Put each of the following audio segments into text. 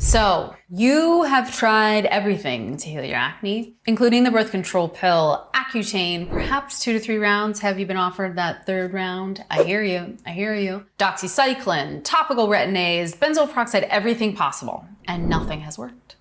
So you have tried everything to heal your acne, including the birth control pill, Accutane, perhaps 2 to 3 rounds. Have you been offered that 3rd round? I hear you. I hear you. Doxycycline, topical retin-A's, benzoyl peroxide, everything possible. And nothing has worked.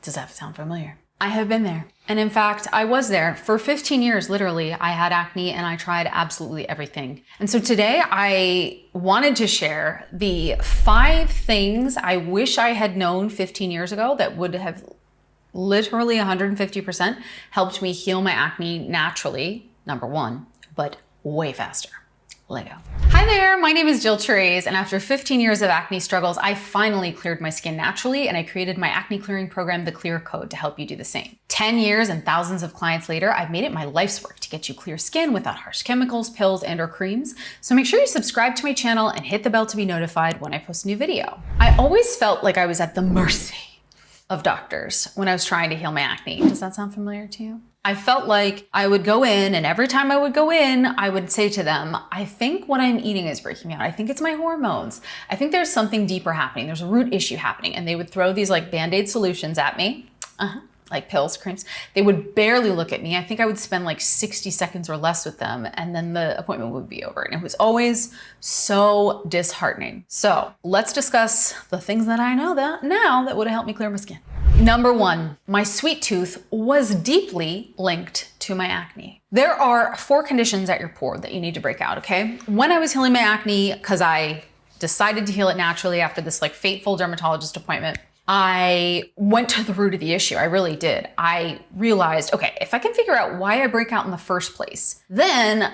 Does that sound familiar? I have been there. And in fact, I was there for 15 years, literally. I had acne and I tried absolutely everything. And so today I wanted to share the 5 things I wish I had known 15 years ago that would have literally 150% helped me heal my acne naturally, number 1, but way faster. Lego. Hi there, my name is Therese, and after 15 years of acne struggles, I finally cleared my skin naturally, and I created my acne clearing program, The Clear Code, to help you do the same. 10 years and thousands of clients later, I've made it my life's work to get you clear skin without harsh chemicals, pills, and/or creams. So make sure you subscribe to my channel and hit the bell to be notified when I post a new video. I always felt like I was at the mercy of doctors when I was trying to heal my acne. Does that sound familiar to you? I felt like I would go in, and every time I would go in, I would say to them, I think what I'm eating is breaking me out. I think it's my hormones. I think there's something deeper happening. There's a root issue happening. And they would throw these like Band-Aid solutions at me, like pills, creams. They would barely look at me. I think I would spend like 60 seconds or less with them, and then the appointment would be over. And it was always so disheartening. So let's discuss the things that I know that would have helped me clear my skin. Number 1, my sweet tooth was deeply linked to my acne. There are 4 conditions at your pore that you need to break out, okay? When I was healing my acne, because I decided to heal it naturally after this like fateful dermatologist appointment, I went to the root of the issue. I really did. I realized, okay, if I can figure out why I break out in the first place, then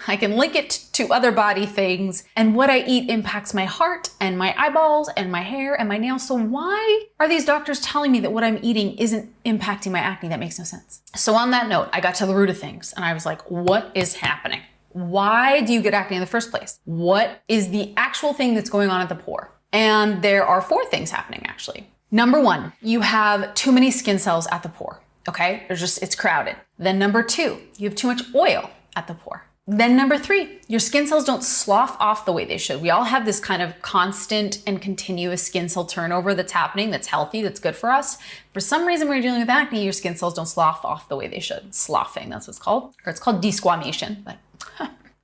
I can link it to other body things, and what I eat impacts my heart and my eyeballs and my hair and my nails. So why are these doctors telling me that what I'm eating isn't impacting my acne? That makes no sense. So on that note, I got to the root of things and I was like, what is happening? Why do you get acne in the first place? What is the actual thing that's going on at the pore? And there are 4 things happening actually. Number 1, you have too many skin cells at the pore, okay? It's crowded. Then number 2, you have too much oil at the pore. Then number 3, your skin cells don't slough off the way they should. We all have this kind of constant and continuous skin cell turnover that's happening, that's healthy, that's good for us. For some reason, when you're dealing with acne, your skin cells don't slough off the way they should. Sloughing, that's what it's called. Or it's called desquamation.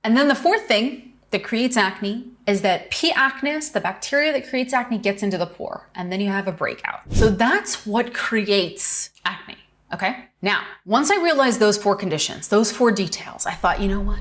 And then the 4th thing that creates acne is that P. acnes, the bacteria that creates acne, gets into the pore, and then you have a breakout. So that's what creates acne, okay? Now, once I realized those 4 conditions, those 4 details, I thought, you know what?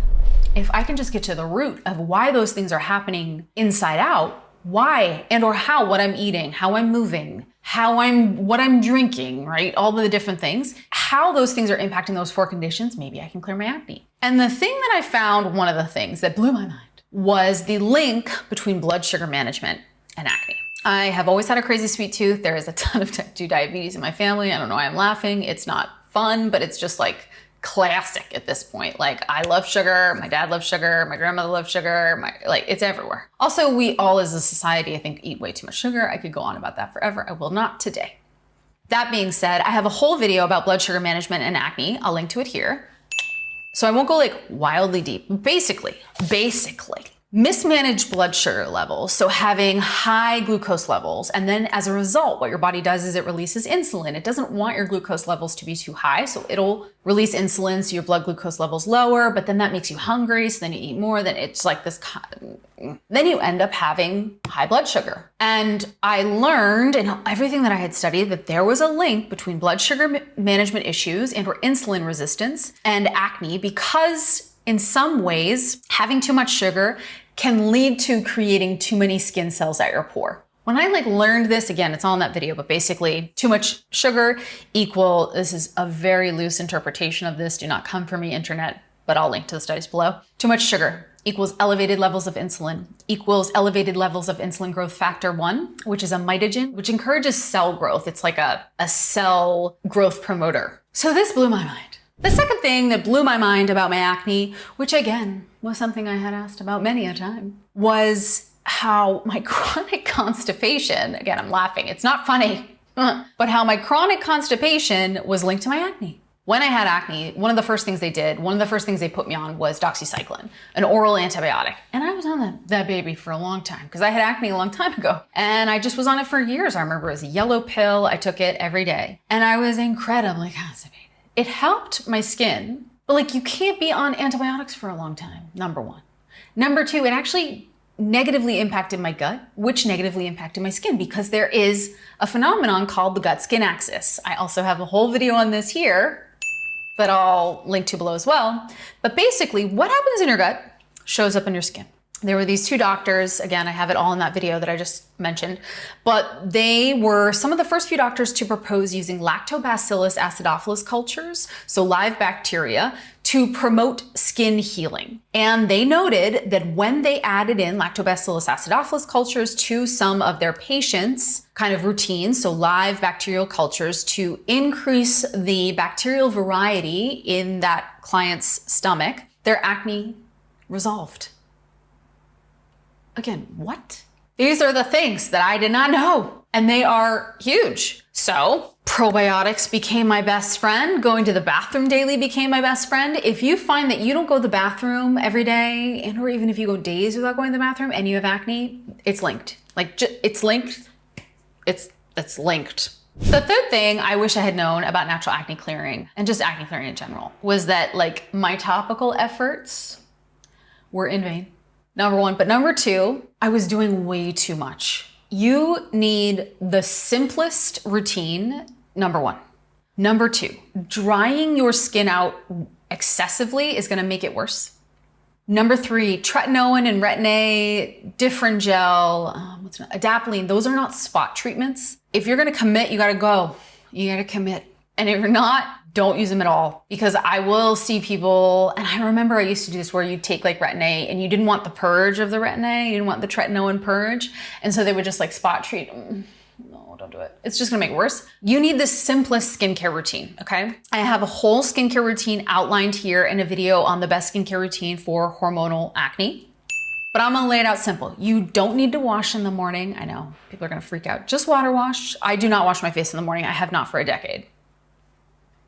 If I can just get to the root of why those things are happening inside out, why and or how what I'm eating, how I'm moving, what I'm drinking, right? All of the different things, how those things are impacting those 4 conditions, maybe I can clear my acne. And the thing that I found, one of the things that blew my mind, was the link between blood sugar management and acne. I have always had a crazy sweet tooth. There is a ton of type 2 diabetes in my family. I don't know why I'm laughing. It's not fun, but it's just like classic at this point. Like I love sugar, my dad loves sugar, my grandmother loves sugar, it's everywhere. Also, we all as a society, I think, eat way too much sugar. I could go on about that forever. I will not today. That being said, I have a whole video about blood sugar management and acne. I'll link to it here. So I won't go like wildly deep. Basically, mismanaged blood sugar levels, so having high glucose levels, and then as a result, what your body does is it releases insulin. It doesn't want your glucose levels to be too high, so it'll release insulin so your blood glucose levels lower, but then that makes you hungry, so then you eat more, then it's like this, then you end up having high blood sugar. And I learned in everything that I had studied that there was a link between blood sugar management issues and or insulin resistance and acne, because in some ways, having too much sugar can lead to creating too many skin cells at your pore. When I learned this, again, it's all in that video, but basically too much sugar this is a very loose interpretation of this. Do not come for me, internet, but I'll link to the studies below. Too much sugar equals elevated levels of insulin, equals elevated levels of insulin growth factor 1, which is a mitogen, which encourages cell growth. It's like a cell growth promoter. So this blew my mind. The second thing that blew my mind about my acne, which again was something I had asked about many a time, was how my chronic constipation, again, I'm laughing, it's not funny, but how my chronic constipation was linked to my acne. When I had acne, one of the first things they put me on was doxycycline, an oral antibiotic. And I was on that baby for a long time because I had acne a long time ago. And I just was on it for years. I remember it was a yellow pill. I took it every day. And I was incredibly constipated. It helped my skin, but like you can't be on antibiotics for a long time, number one. Number two, it actually negatively impacted my gut, which negatively impacted my skin because there is a phenomenon called the gut-skin axis. I also have a whole video on this here that I'll link to below as well. But basically, what happens in your gut shows up in your skin. There were these two doctors, again, I have it all in that video that I just mentioned, but they were some of the first few doctors to propose using lactobacillus acidophilus cultures, so live bacteria, to promote skin healing. And they noted that when they added in lactobacillus acidophilus cultures to some of their patients' kind of routines, so live bacterial cultures, to increase the bacterial variety in that client's stomach, their acne resolved. Again, what? These are the things that I did not know, and they are huge. So probiotics became my best friend. Going to the bathroom daily became my best friend. If you find that you don't go to the bathroom every day, and or even if you go days without going to the bathroom and you have acne, it's linked. Like it's linked. It's linked. The third thing I wish I had known about natural acne clearing and just acne clearing in general was that like my topical efforts were in vain. Number one, but number two, I was doing way too much. You need the simplest routine, number one. Number two, drying your skin out excessively is gonna make it worse. Number three, tretinoin and retin-A, different gel, adapalene, those are not spot treatments. If you're gonna commit, you gotta go. You gotta commit. And if you're not, don't use them at all, because I will see people, and I remember I used to do this where you'd take like retin-A and you didn't want the purge of the retin-A, you didn't want the tretinoin purge. And so they would just like spot treat. No, don't do it. It's just gonna make it worse. You need the simplest skincare routine, okay? I have a whole skincare routine outlined here in a video on the best skincare routine for hormonal acne. But I'm gonna lay it out simple. You don't need to wash in the morning. I know, people are gonna freak out. Just water wash. I do not wash my face in the morning. I have not for a decade.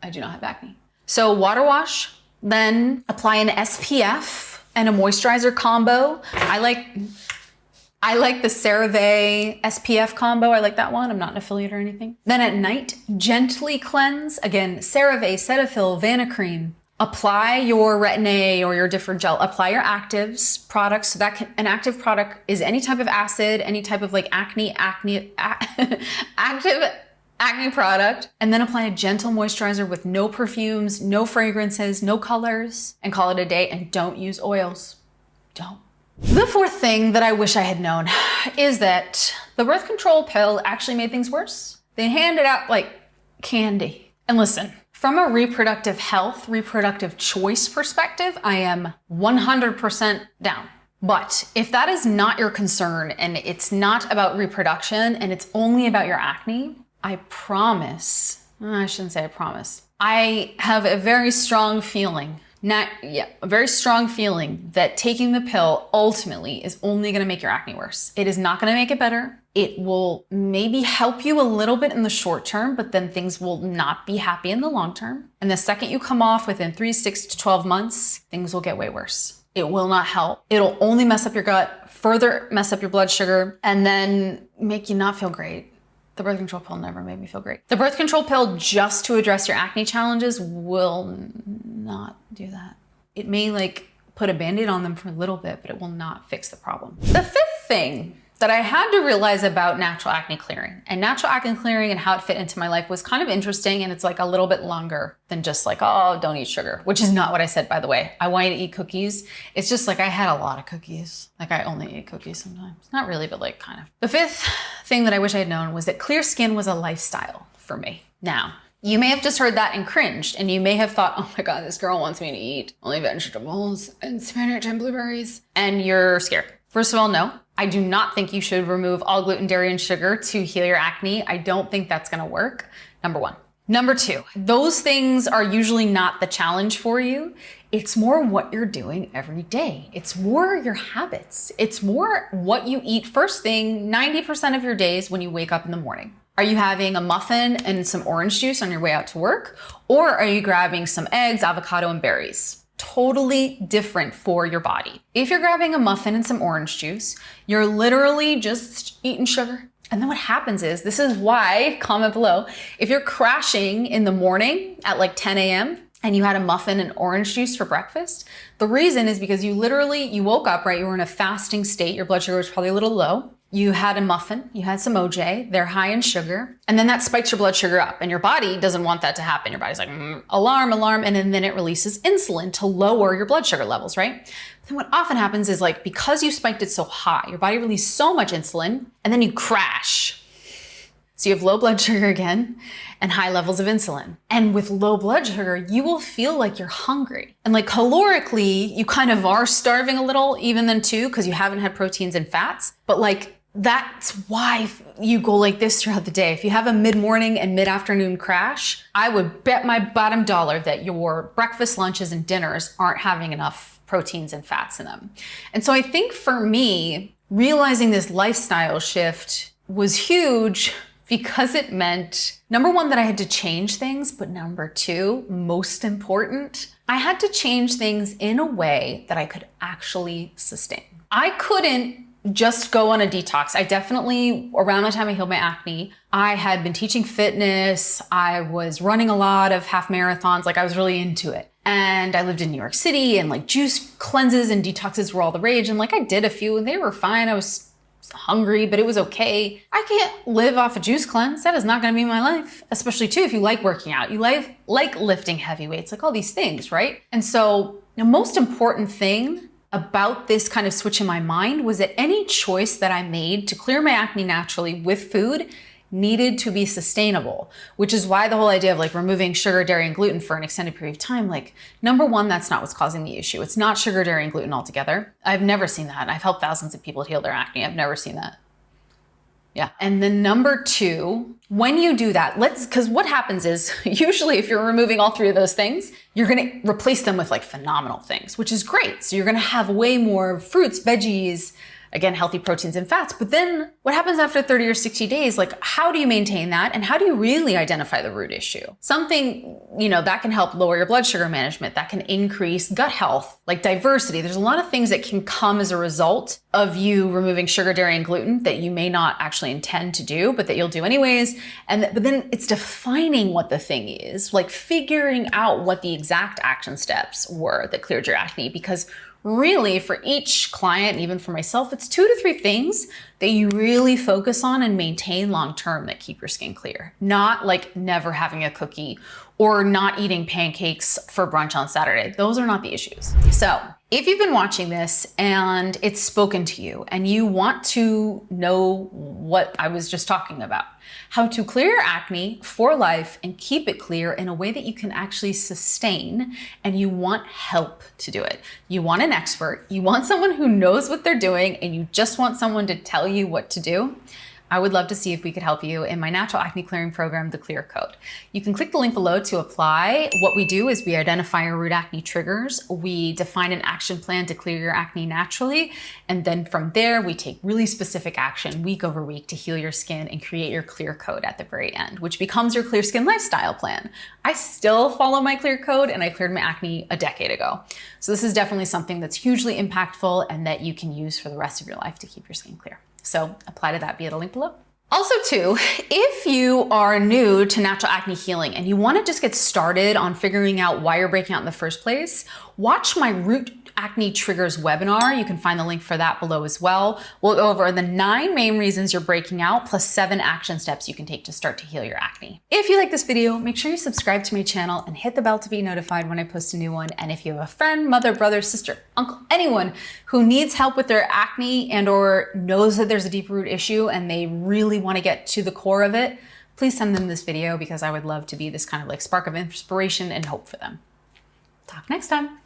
I do not have acne. So water wash, then apply an SPF and a moisturizer combo. I like the CeraVe SPF combo. I like that one. I'm not an affiliate or anything. Then at night, gently cleanse. Again, CeraVe, Cetaphil, Vanicream. Apply your retin-A or your different gel. Apply your actives products. So an active product is any type of acid, any type of like active acne product, and then apply a gentle moisturizer with no perfumes, no fragrances, no colors, and call it a day, and don't use oils. Don't. The fourth thing that I wish I had known is that the birth control pill actually made things worse. They handed out like candy. And listen, from a reproductive health, reproductive choice perspective, I am 100% down. But if that is not your concern and it's not about reproduction and it's only about your acne, I promise, I shouldn't say I promise. I have a very strong feeling, a very strong feeling that taking the pill ultimately is only gonna make your acne worse. It is not gonna make it better. It will maybe help you a little bit in the short term, but then things will not be happy in the long term. And the second you come off within 3, 6 to 12 months, things will get way worse. It will not help. It'll only mess up your gut, further mess up your blood sugar, and then make you not feel great. The birth control pill never made me feel great. The birth control pill just to address your acne challenges will not do that. It may like put a Band-Aid on them for a little bit, but it will not fix the problem. The fifth thing that I had to realize about natural acne clearing and how it fit into my life was kind of interesting, and it's like a little bit longer than just like, oh, don't eat sugar, which is not what I said, by the way. I want you to eat cookies. It's just like I had a lot of cookies. Like I only eat cookies sometimes. Not really, but like kind of. The fifth thing that I wish I had known was that clear skin was a lifestyle for me. Now, you may have just heard that and cringed, and you may have thought, oh my God, this girl wants me to eat only vegetables and spinach and blueberries, and you're scared. First of all, no. I do not think you should remove all gluten, dairy, and sugar to heal your acne. I don't think that's gonna work, number one. Number two, those things are usually not the challenge for you. It's more what you're doing every day. It's more your habits. It's more what you eat first thing 90% of your days when you wake up in the morning. Are you having a muffin and some orange juice on your way out to work? Or are you grabbing some eggs, avocado, and berries? Totally different for your body. If you're grabbing a muffin and some orange juice, you're literally just eating sugar. And then what happens is, this is why, comment below, if you're crashing in the morning at like 10 a.m. and you had a muffin and orange juice for breakfast, the reason is because you woke up, right? You were in a fasting state. Your blood sugar was probably a little low. You had a muffin, you had some OJ, they're high in sugar, and then that spikes your blood sugar up, and your body doesn't want that to happen. Your body's like, alarm, alarm, and then it releases insulin to lower your blood sugar levels, right? Then what often happens is, like, because you spiked it so high, your body released so much insulin, and then you crash. So you have low blood sugar again and high levels of insulin. And with low blood sugar, you will feel like you're hungry. And like calorically, you kind of are starving a little even then too, because you haven't had proteins and fats. But like, that's why you go like this throughout the day. If you have a mid-morning and mid-afternoon crash, I would bet my bottom dollar that your breakfast, lunches, and dinners aren't having enough proteins and fats in them. And so I think for me, realizing this lifestyle shift was huge because it meant, number one, that I had to change things, but number two, most important, I had to change things in a way that I could actually sustain. I couldn't just go on a detox. I definitely, around the time I healed my acne, I had been teaching fitness. I was running a lot of half marathons. Like, I was really into it. And I lived in New York City, and like juice cleanses and detoxes were all the rage. And like, I did a few and they were fine. I was hungry, but it was okay. I can't live off a juice cleanse. That is not going to be my life, especially too if you like working out, you like lifting heavy weights, like all these things, right? And so the most important thing about this kind of switch in my mind was that any choice that I made to clear my acne naturally with food needed to be sustainable, which is why the whole idea of like removing sugar, dairy, and gluten for an extended period of time, like, number one, that's not what's causing the issue. It's not sugar, dairy, and gluten altogether. I've never seen that. I've helped thousands of people heal their acne. I've never seen that. Yeah. And then number two, when you do that, because what happens is usually if you're removing all three of those things, you're going to replace them with like phenomenal things, which is great. So you're going to have way more fruits, veggies, again, healthy proteins and fats. But then what happens after 30 or 60 days? Like, how do you maintain that? And how do you really identify the root issue? Something, that can help lower your blood sugar management, that can increase gut health, like diversity. There's a lot of things that can come as a result of you removing sugar, dairy, and gluten that you may not actually intend to do, but that you'll do anyways. But then it's defining what the thing is, like figuring out what the exact action steps were that cleared your acne, because really, for each client, and even for myself, it's 2 to 3 things that you really focus on and maintain long-term that keep your skin clear. Not like never having a cookie or not eating pancakes for brunch on Saturday. Those are not the issues. So if you've been watching this and it's spoken to you and you want to know what I was just talking about, how to clear your acne for life and keep it clear in a way that you can actually sustain, and you want help to do it. You want an expert, you want someone who knows what they're doing, and you just want someone to tell you what to do, I would love to see if we could help you in my natural acne clearing program, The Clear Code. You can click the link below to apply. What we do is we identify your root acne triggers. We define an action plan to clear your acne naturally. And then from there, we take really specific action week over week to heal your skin and create your Clear Code at the very end, which becomes your Clear Skin Lifestyle Plan. I still follow my Clear Code, and I cleared my acne a decade ago. So this is definitely something that's hugely impactful and that you can use for the rest of your life to keep your skin clear. So apply to that via the link below. Also too, if you are new to natural acne healing and you want to just get started on figuring out why you're breaking out in the first place, watch my Root Acne Triggers webinar. You can find the link for that below as well. We'll go over the 9 main reasons you're breaking out, plus 7 action steps you can take to start to heal your acne. If you like this video, make sure you subscribe to my channel and hit the bell to be notified when I post a new one. And if you have a friend, mother, brother, sister, uncle, anyone who needs help with their acne and or knows that there's a deep root issue and they really want to get to the core of it, please send them this video, because I would love to be this kind of like spark of inspiration and hope for them. Talk next time.